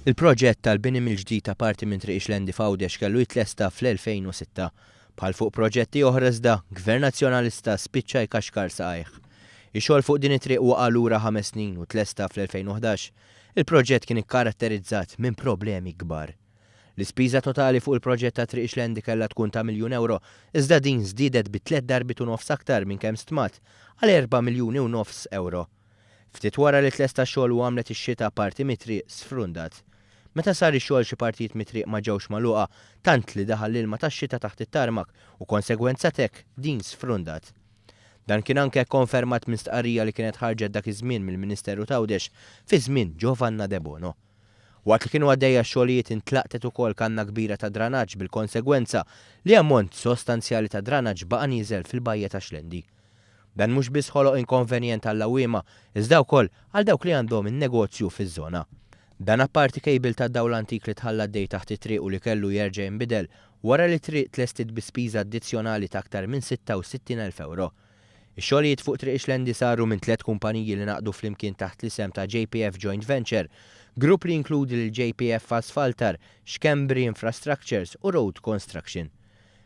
Il-proġett tal-bini mill-ġdid ta' parti minn Triq Ixlendi f'Għawdex kellu jitlesta fl-2006. Bħal fuq proġetti oħra iżda Gvern Nazzjonalista spiċċa jkaxkar saqajh. Ix-xogħol fuq din it-triq waqa' lura 5 snin u tlesta fl-2011. Il-proġett kien ikkaratterizzat minn problemi kbar. L-ispiża totali fuq il-proġett ta' Triq Ixlendi kellha tkun ta' €1,000,000, iżda din żdiedet bi 3 darbit u nofs aktar minn kemm stmat għal €4,500,000. Ftit wara li tlesta xogħol u għamlet ix-xita parti mit-triq sfrundat. Meta sar ix-xogħol xi partijiet mit-triq ma ġewx magħluqa tant li daħal l-ilma tax-xita taħt it-tarmak u konsegwenza hekk din sfrundat. Dan kien anke konfermat minn stqarrija li kienet ħarġet dak iż-żmien mill-Ministeru ta' Għawdex fi żmien Giovanna De Bono. Waqt li kienu għaddejja x-xogħlijiet intlaqtet ukoll kanna kbira ta' dranaġġ bil-konsegwenza li ammont sostanzjali ta' dranaġġ baqa' nieżel fil-bajja ta' Xlendi. Dan mhux biss ħoloq inkonvenjent għall-għawwiema iżda wkoll għal dawk li għandhom in-negozju fiż-żona. Dan apparti kejbil ta' dawl antik li tħalla d-dej taħt it-triq u li kellu jerġa' jinbidel wara li triq tlestit bi spiża addizzjonali ta' aktar minn €66,000. Ix-xogħlijiet fuq Triq Ixlendi saru minn 3 kumpaniji li naqdu flimkien taħt l-isem ta' JPF Joint Venture, grupp li inkludi l-JPF Asfaltar, Xkembri Infrastructures u Road Construction.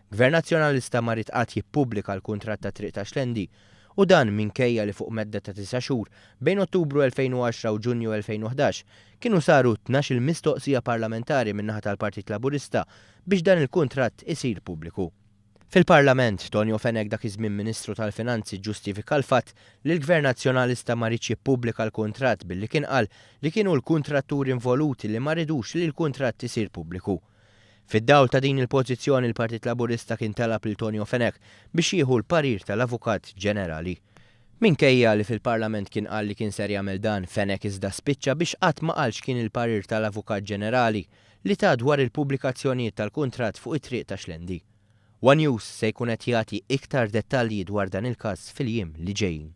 Gvern Nazzjonalista ma rid qatt jippubblika l-kuntratt ta' Triq ta' Xlendi u dan minkejja li fuq medda ta' 9 xhur bejn Ottubru 2010 u Ġunju 2011 kienu saru 12 mistoqsija parlamentari min-naħa tal-Partit Laburista biex dan il-kuntratt isir pubbliku. Fil-Parlament, Tonio Fenech dak iż-żmien Ministru tal-Finanzi ġustifika l-fatt li l-Gvern Nazzjonalista ma ridx jippubblika l-kuntratt billi kien qal li kienu l-kuntratturi involuti li ma ridux li l-kuntratt isir pubbliku. Fid-dawl ta' din il-pożizzjoni il-Partit Laburista kien talab lil Tonio Fenech biex jieħu l-parir tal-Avukat Ġenerali. Minkejja li fil-Parlament kien qal li kien ser jagħmel dan, Fenech iżda spiċċa biex qatt ma qalx kien il-parir tal-Avukat Ġenerali li ta' dwar il-pubblikazzjonijiet tal-kuntratt fuq it-triq ta' Xlendi. One News se jkun qed jagħti iktar dettalji dwar dan il-każ fil-jiem li ġejjin.